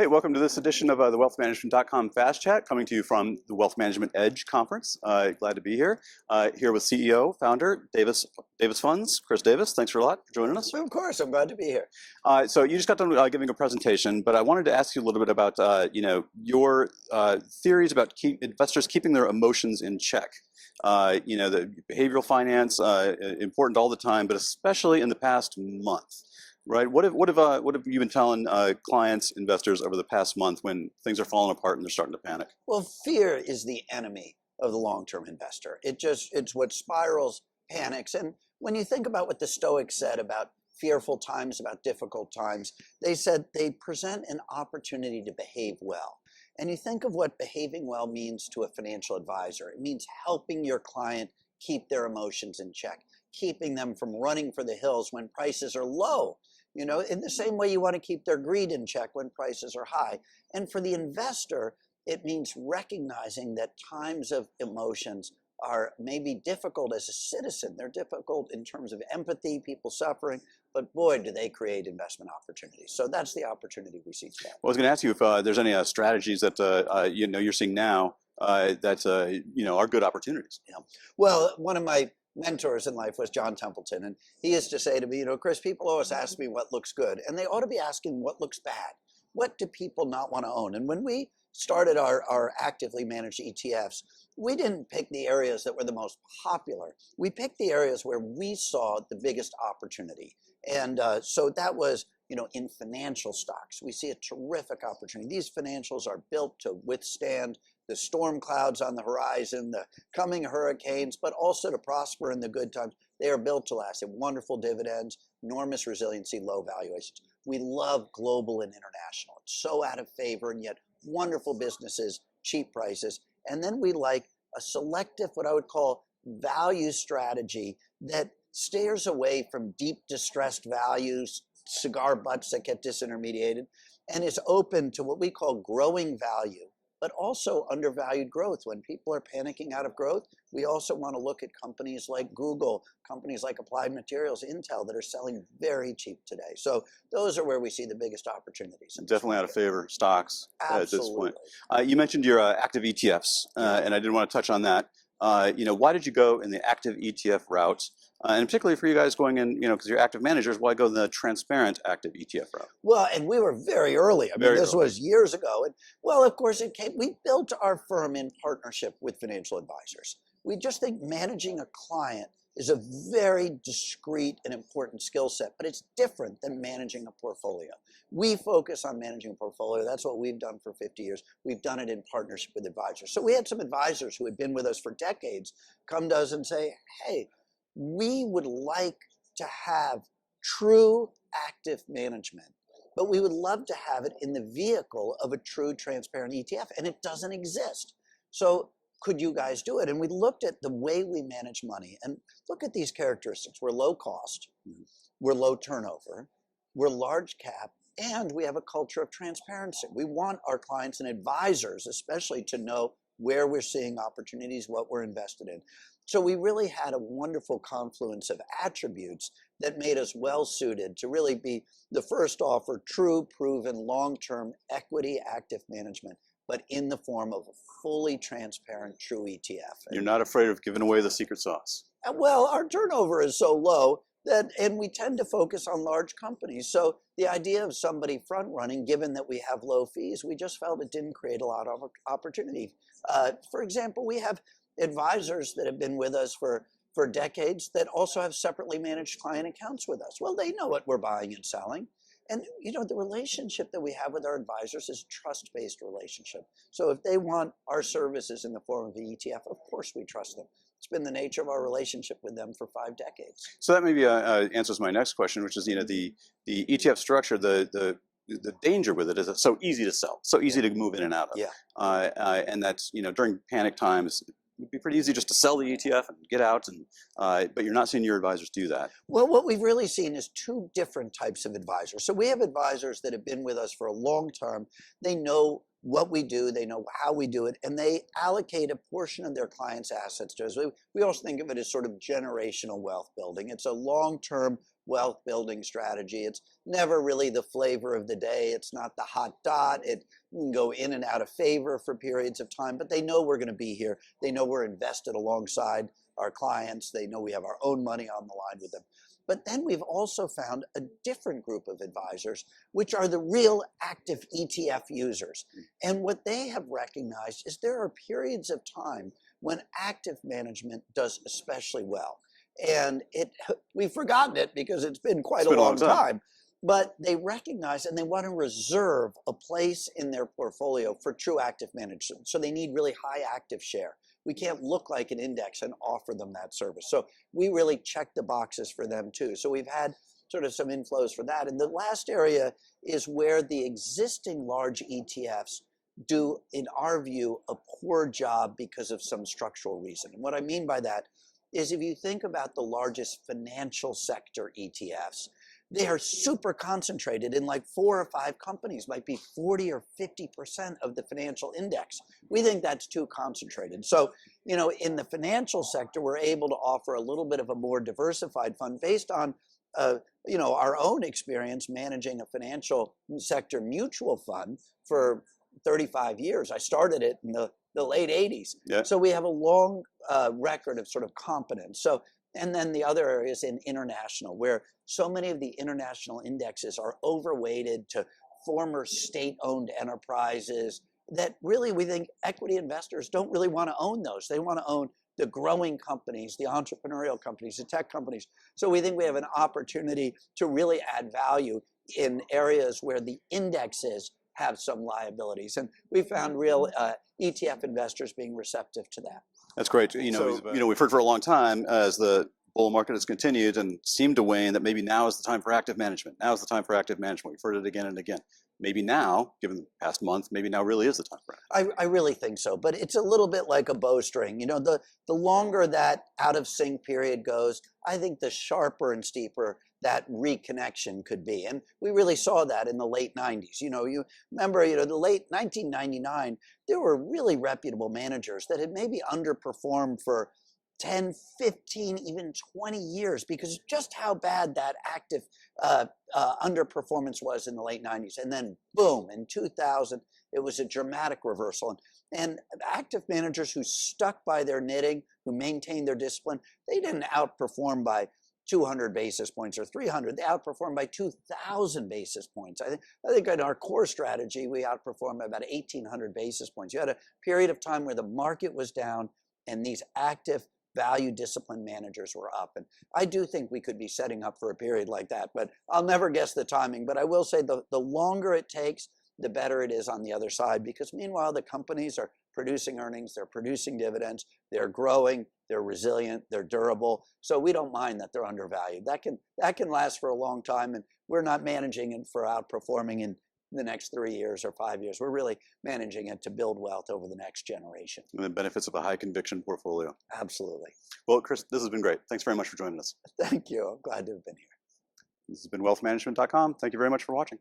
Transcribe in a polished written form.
Hey, welcome to this edition of the wealthmanagement.com Fast Chat, coming to you from the Wealth Management Edge Conference. Glad to be here. Here with CEO, founder, Davis Funds, Chris Davis. Thanks for a lot for joining us. Of course, I'm glad to be here. So you just got done giving a presentation, but I wanted to ask you a little bit about your theories about investors keeping their emotions in check. The behavioral finance, important all the time, but especially in the past month. Right. What have you been telling clients, investors over the past month when things are falling apart and they're starting to panic? Well, fear is the enemy of the long-term investor. It's what spirals panics. And when you think about what the Stoics said about fearful times, about difficult times, they said they present an opportunity to behave well. And you think of what behaving well means to a financial advisor. It means helping your client keep their emotions in check, keeping them from running for the hills when prices are low. In the same way you want to keep their greed in check when prices are high. And for the investor, it means recognizing that times of emotions are maybe difficult as a citizen. They're difficult in terms of empathy, people suffering, but boy, do they create investment opportunities. So that's the opportunity we see today. Well, I was going to ask you if there's any strategies that you're seeing now that are good opportunities. Yeah. Well, one of my mentors in life was John Templeton, and he used to say to me, Chris, people always ask me what looks good, and they ought to be asking what looks bad. What do people not want to own? And when we started our actively managed ETFs, we didn't pick the areas that were the most popular. We picked the areas where we saw the biggest opportunity. And so that was, in financial stocks, we see a terrific opportunity. These financials are built to withstand the storm clouds on the horizon, the coming hurricanes, but also to prosper in the good times. They are built to last. They have wonderful dividends, enormous resiliency, low valuations. We love global and international. It's so out of favor, and yet wonderful businesses, cheap prices. And then we like a selective, what I would call value strategy that steers away from deep distressed values, cigar butts that get disintermediated, and is open to what we call growing value, but also undervalued growth. When people are panicking out of growth, we also want to look at companies like Google, companies like Applied Materials, Intel, that are selling very cheap today. So those are where we see the biggest opportunities. Definitely out of favor stocks Absolutely. At this point. You mentioned your active ETFs, and I did want to touch on that. Why did you go in the active ETF route? And particularly for you guys going in, because you're active managers, why go the transparent active ETF route? Well, and we were very early. This was years ago. And well, of course, we built our firm in partnership with financial advisors. We just think managing a client is a very discrete and important skill set, but it's different than managing a portfolio. We focus on managing a portfolio. That's what we've done for 50 years. We've done it in partnership with advisors. So we had some advisors who had been with us for decades come to us and say, hey, we would like to have true active management, but we would love to have it in the vehicle of a true transparent ETF, and it doesn't exist. So could you guys do it? And we looked at the way we manage money, and look at these characteristics. We're low cost, we're low turnover, we're large cap, and we have a culture of transparency. We want our clients and advisors especially to know where we're seeing opportunities, what we're invested in. So we really had a wonderful confluence of attributes that made us well suited to really be the first to offer true, proven, long-term equity active management, but in the form of a fully transparent, true ETF. You're not afraid of giving away the secret sauce. Well, our turnover is so low and we tend to focus on large companies. So the idea of somebody front running, given that we have low fees, we just felt it didn't create a lot of opportunity. For example, we have advisors that have been with us for decades that also have separately managed client accounts with us. Well, they know what we're buying and selling. And the relationship that we have with our advisors is a trust-based relationship. So if they want our services in the form of the ETF, of course we trust them. It's been the nature of our relationship with them for 5 decades. So that maybe answers my next question, which is, the ETF structure, the danger with it is it's so easy to sell, so easy to move in and out of. Yeah. And that's, during panic times, it would be pretty easy just to sell the ETF and get out, but you're not seeing your advisors do that. Well, what we've really seen is 2 different types of advisors. So we have advisors that have been with us for a long time. They know what we do, they know how we do it, and they allocate a portion of their clients' assets to us. We also think of it as sort of generational wealth building. It's a long-term wealth building strategy. It's never really the flavor of the day. It's not the hot dot. It can go in and out of favor for periods of time, but they know we're going to be here. They know we're invested alongside our clients. They know we have our own money on the line with them. But then we've also found a different group of advisors, which are the real active ETF users. And what they have recognized is there are periods of time when active management does especially well. And we've forgotten it because it's been quite a long time. But they recognize and they want to reserve a place in their portfolio for true active management. So they need really high active share. We can't look like an index and offer them that service. So we really check the boxes for them too. So we've had sort of some inflows for that. And the last area is where the existing large ETFs do, in our view, a poor job because of some structural reason. And what I mean by that is if you think about the largest financial sector ETFs, they are super concentrated in like 4 or 5 companies, might be 40 or 50% of the financial index. We think that's too concentrated. So, you know, in the financial sector, we're able to offer a little bit of a more diversified fund based on, you know, our own experience managing a financial sector mutual fund for 35 years. I started it in the late 80s. Yeah. So we have a long record of sort of competence. So, and then the other area is in international, where so many of the international indexes are overweighted to former state-owned enterprises that really we think equity investors don't really want to own those. They want to own the growing companies, the entrepreneurial companies, the tech companies. So we think we have an opportunity to really add value in areas where the indexes have some liabilities. And we found real ETF investors being receptive to that. That's great. You know, we've heard for a long time as the bull market has continued and seemed to wane that maybe now is the time for active management. Now is the time for active management. We've heard it again and again. Maybe now, given the past month, maybe now really is the time for it. I really think so, but it's a little bit like a bowstring. You know, the longer that out of sync period goes, I think the sharper and steeper that reconnection could be. And we really saw that in the late 90s. You know, you remember, you know, the late 1999, there were really reputable managers that had maybe underperformed for 10, 15, even 20 years because just how bad that active underperformance was in the late 90s. And then boom, in 2000, it was a dramatic reversal. And active managers who stuck by their knitting, who maintained their discipline, they didn't outperform by 200 basis points or 300. They outperformed by 2,000 basis points. I think in our core strategy, we outperformed by about 1,800 basis points. You had a period of time where the market was down and these active value discipline managers were up. And I do think we could be setting up for a period like that, but I'll never guess the timing. But I will say the longer it takes, the better it is on the other side, because meanwhile, the companies are producing earnings, they're producing dividends, they're growing, they're resilient, they're durable. So we don't mind that they're undervalued. That can last for a long time, and we're not managing it for outperforming in the next 3 years or 5 years. We're really managing it to build wealth over the next generation. And the benefits of a high conviction portfolio. Absolutely. Well, Chris, this has been great. Thanks very much for joining us. Thank you. I'm glad to have been here. This has been wealthmanagement.com. Thank you very much for watching.